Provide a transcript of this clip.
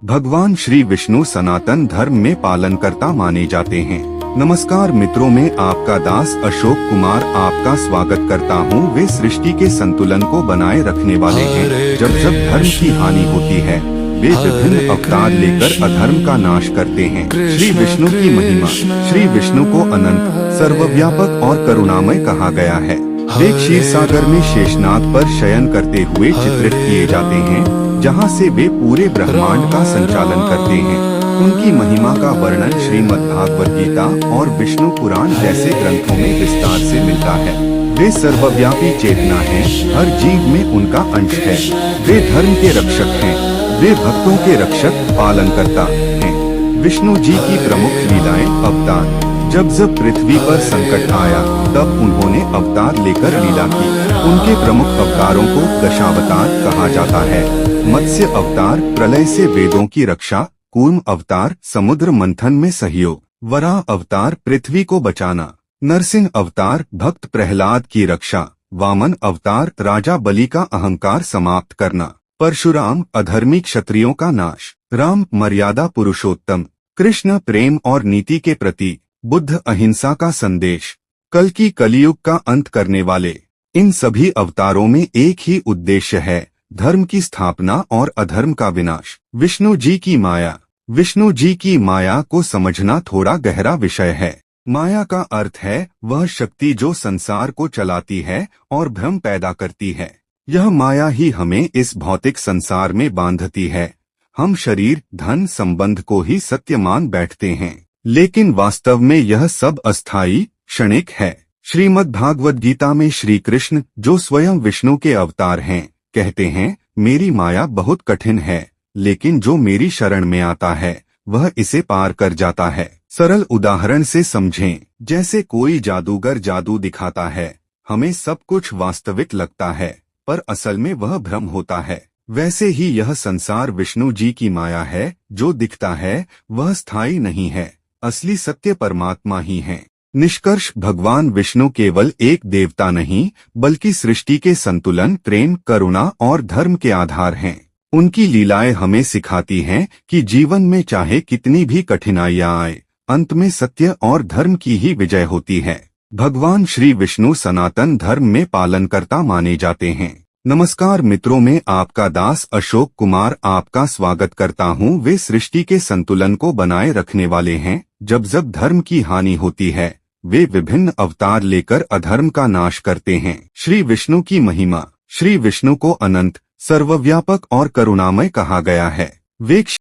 भगवान श्री विष्णु सनातन धर्म में पालनकर्ता माने जाते हैं। नमस्कार मित्रों, में आपका दास अशोक कुमार आपका स्वागत करता हूँ। वे सृष्टि के संतुलन को बनाए रखने वाले हैं। जब जब धर्म की हानि होती है, वे विभिन्न अवतार लेकर अधर्म का नाश करते हैं। श्री विष्णु की महिमा। श्री विष्णु को अनंत, सर्वव्यापक और करुणामय कहा गया है। वे क्षीर सागर में शेषनाग पर शयन करते हुए चित्रित किए जाते हैं, जहाँ से वे पूरे ब्रह्मांड का संचालन करते हैं। उनकी महिमा का वर्णन श्रीमद्भागवत गीता और विष्णु पुराण जैसे ग्रंथों में विस्तार से मिलता है। वे सर्वव्यापी चेतना हैं, हर जीव में उनका अंश है। वे धर्म के रक्षक हैं, वे भक्तों के रक्षक, पालनकर्ता हैं। विष्णु जी की प्रमुख लीलाएं। अवतार। जब जब पृथ्वी पर संकट आया, तब उन्होंने अवतार लेकर लीला की। उनके प्रमुख अवतारों को दशावतार कहा जाता है। मत्स्य अवतार, प्रलय से वेदों की रक्षा। कूर्म अवतार, समुद्र मंथन में सहयोग। वराह अवतार, पृथ्वी को बचाना। नरसिंह अवतार, भक्त प्रहलाद की रक्षा। वामन अवतार, राजा बलि का अहंकार समाप्त करना। परशुराम, अधर्मी क्षत्रियों का नाश। राम, मर्यादा पुरुषोत्तम। कृष्ण, प्रेम और नीति के प्रतीक। बुद्ध, अहिंसा का संदेश। कल्कि, कलियुग का अंत करने वाले। इन सभी अवतारों में एक ही उद्देश्य है, धर्म की स्थापना और अधर्म का विनाश। विष्णु जी की माया। विष्णु जी की माया को समझना थोड़ा गहरा विषय है। माया का अर्थ है वह शक्ति जो संसार को चलाती है और भ्रम पैदा करती है। यह माया ही हमें इस भौतिक संसार में बांधती है। हम शरीर, धन, संबंध को ही सत्य मान बैठते हैं, लेकिन वास्तव में यह सब अस्थायी, क्षणिक है। श्रीमद्भागवत गीता में श्री कृष्ण, जो स्वयं विष्णु के अवतार हैं, कहते हैं, मेरी माया बहुत कठिन है, लेकिन जो मेरी शरण में आता है वह इसे पार कर जाता है। सरल उदाहरण से समझें, जैसे कोई जादूगर जादू दिखाता है, हमें सब कुछ वास्तविक लगता है, पर असल में वह भ्रम होता है। वैसे ही यह संसार विष्णु जी की माया है। जो दिखता है वह स्थायी नहीं है, असली सत्य परमात्मा ही है। निष्कर्ष, भगवान विष्णु केवल एक देवता नहीं, बल्कि सृष्टि के संतुलन, प्रेम, करुणा और धर्म के आधार हैं। उनकी लीलाएं हमें सिखाती हैं कि जीवन में चाहे कितनी भी कठिनाइयां आए, अंत में सत्य और धर्म की ही विजय होती है। भगवान श्री विष्णु सनातन धर्म में पालनकर्ता माने जाते हैं। नमस्कार मित्रों, में आपका दास अशोक कुमार आपका स्वागत करता हूँ। वे सृष्टि के संतुलन को बनाए रखने वाले हैं। जब जब धर्म की हानि होती है, वे विभिन्न अवतार लेकर अधर्म का नाश करते हैं। श्री विष्णु की महिमा। श्री विष्णु को अनंत, सर्वव्यापक और करुणामय कहा गया है। वे